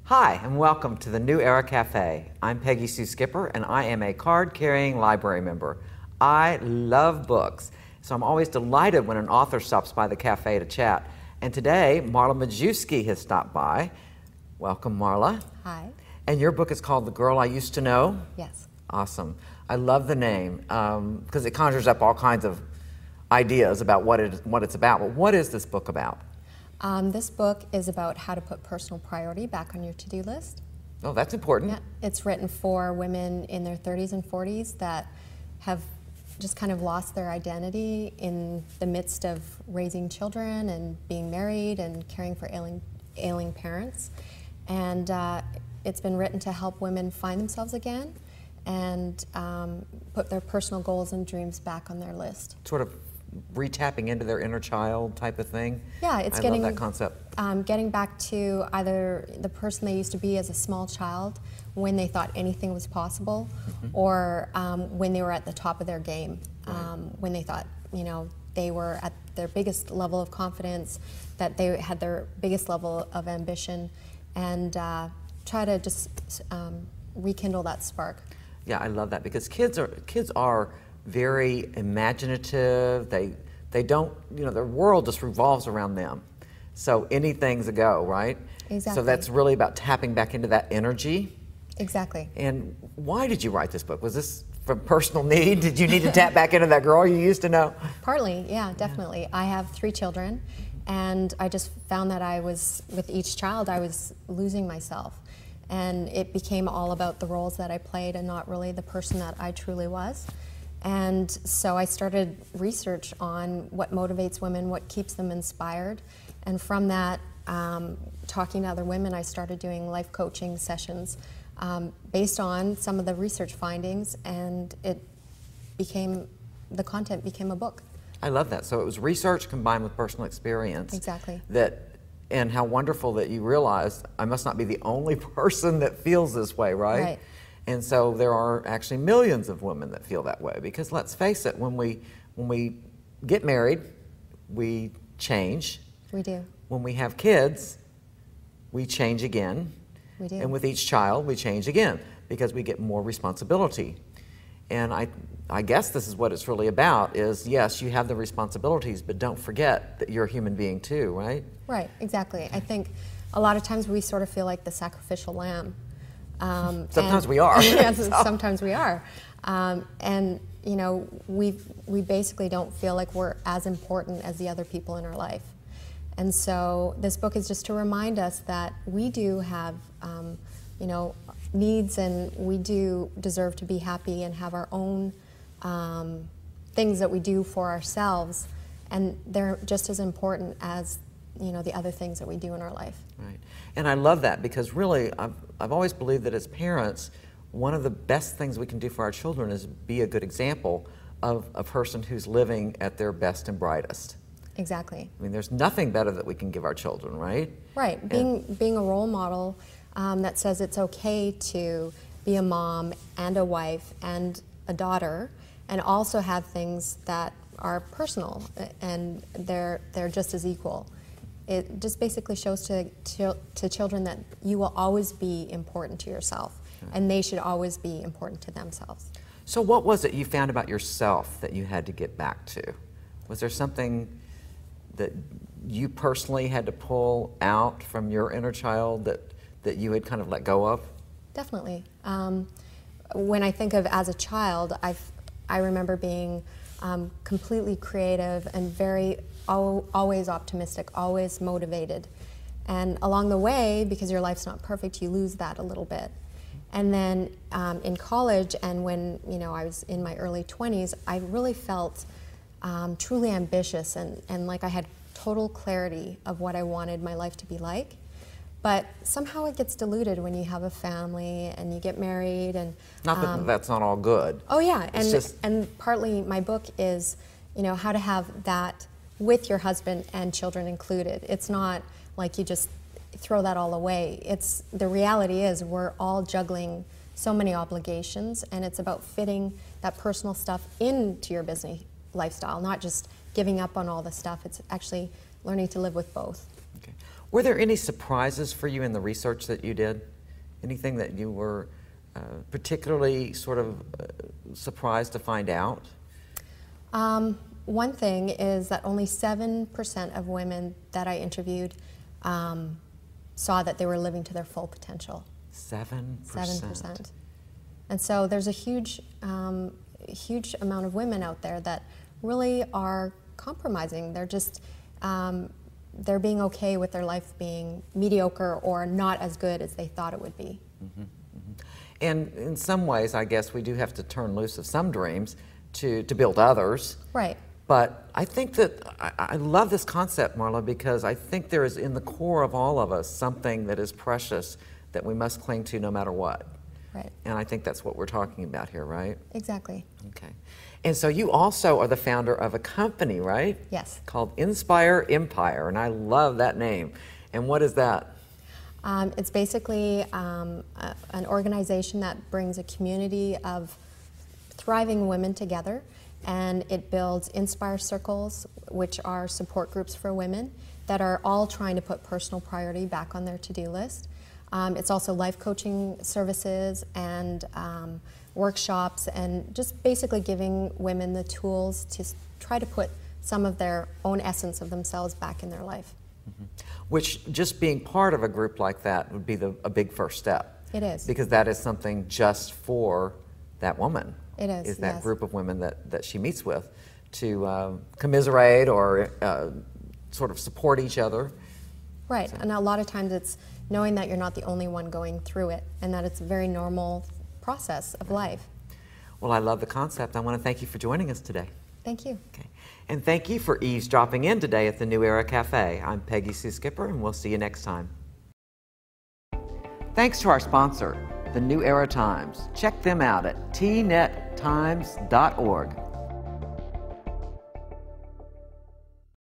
Hi, and welcome to the New Era Cafe. I'm Peggy Sue Skipper, and I am a card-carrying library member. I love books, so I'm always delighted when an author stops by the cafe to chat. And today, Marla Majewski has stopped by. Welcome, Marla. Hi. And your book is called The Girl I Used to Know? Yes. Awesome. I love the name because it conjures up all kinds of ideas about what it's about. But what is this book about? This book is about how to put personal priority back on your to-do list. Oh, that's important. Yeah, it's written for women in their 30s and 40s that have just kind of lost their identity in the midst of raising children and being married and caring for ailing parents. And it's been written to help women find themselves again and put their personal goals and dreams back on their list. Sort of retapping into their inner child type of thing. Yeah, it's I getting love that concept. Getting back to either the person they used to be as a small child when they thought anything was possible, or when they were at the top of their game, when they thought, you know, they were at their biggest level of confidence, that they had their biggest level of ambition, and try to just rekindle that spark. Yeah, I love that because kids are very imaginative. They don't, you know, their world just revolves around them. So anything's a go, right? Exactly. So that's really about tapping back into that energy. Exactly. And why did you write this book? Was this from personal need? Did you need to tap back into that girl you used to know? Partly, yeah, definitely. Yeah. I have 3 children, and I just found that with each child, I was losing myself. And it became all about the roles that I played and not really the person that I truly was. And so I started research on what motivates women, what keeps them inspired. And from that, talking to other women, I started doing life coaching sessions based on some of the research findings, and the content became a book. I love that. So it was research combined with personal experience. Exactly. And how wonderful that you realized I must not be the only person that feels this way, right? Right. And so there are actually millions of women that feel that way, because let's face it, when we get married, we change. We do. When we have kids, we change again. We do. And with each child, we change again because we get more responsibility. And I guess this is what it's really about is, yes, you have the responsibilities, but don't forget that you're a human being too, right? Right, exactly. I think a lot of times we sort of feel like the sacrificial lamb. Sometimes we are. Yes, sometimes we are. And you know, we basically don't feel like we're as important as the other people in our life. And so this book is just to remind us that we do have, you know, needs, and we do deserve to be happy and have our own things that we do for ourselves, and they're just as important as, you know, the other things that we do in our life. Right. And I love that because really I've always believed that as parents, one of the best things we can do for our children is be a good example of a person who's living at their best and brightest. Exactly. I mean, there's nothing better that we can give our children, right? Right. Being a role model that says it's okay to be a mom and a wife and a daughter, and also have things that are personal and they're just as equal. It just basically shows to children that you will always be important to yourself, and they should always be important to themselves. So what was it you found about yourself that you had to get back to? Was there something that you personally had to pull out from your inner child that you had kind of let go of? Definitely. When I think of as a child, I remember being completely creative and always optimistic, always motivated. And along the way, because your life's not perfect, you lose that a little bit. And then in college, and when, you know, I was in my early 20s, I really felt truly ambitious and like I had total clarity of what I wanted my life to be like. But somehow it gets diluted when you have a family and you get married, and not that that's not all good. Oh yeah, It's and partly my book is, you know, how to have that with your husband and children included. It's not like you just throw that all away. It's the reality is we're all juggling so many obligations, and it's about fitting that personal stuff into your business lifestyle, not just giving up on all the stuff. It's actually learning to live with both. Okay. Were there any surprises for you in the research that you did? Anything that you were particularly sort of surprised to find out? One thing is that only 7% of women that I interviewed saw that they were living to their full potential. 7%? 7%. And so there's a huge, huge amount of women out there that really are compromising. They're just, they're being okay with their life being mediocre or not as good as they thought it would be. Mm-hmm, mm-hmm. And in some ways, I guess we do have to turn loose of some dreams to build others. Right. But I think that, I love this concept, Marla, because I think there is in the core of all of us something that is precious that we must cling to no matter what. Right. And I think that's what we're talking about here, right? Exactly. Okay. And so you also are the founder of a company, right? Yes. Called Inspire Empire, and I love that name. And what is that? It's basically an organization that brings a community of thriving women together, and it builds Inspire Circles, which are support groups for women that are all trying to put personal priority back on their to-do list. It's also life coaching services and workshops, and just basically giving women the tools to try to put some of their own essence of themselves back in their life. Mm-hmm. Which, just being part of a group like that would be a big first step. It is. Because that is something just for that woman. It is, Is that yes. group of women that she meets with to commiserate or sort of support each other. Right, So. and a lot of times it's knowing that you're not the only one going through it, and that it's a very normal process of life. Well, I love the concept. I want to thank you for joining us today. Thank you. Okay. And thank you for eavesdropping in today at the New Era Cafe. I'm Peggy Sue Skipper, and we'll see you next time. Thanks to our sponsor, the New Era Times. Check them out at tnettimes.org.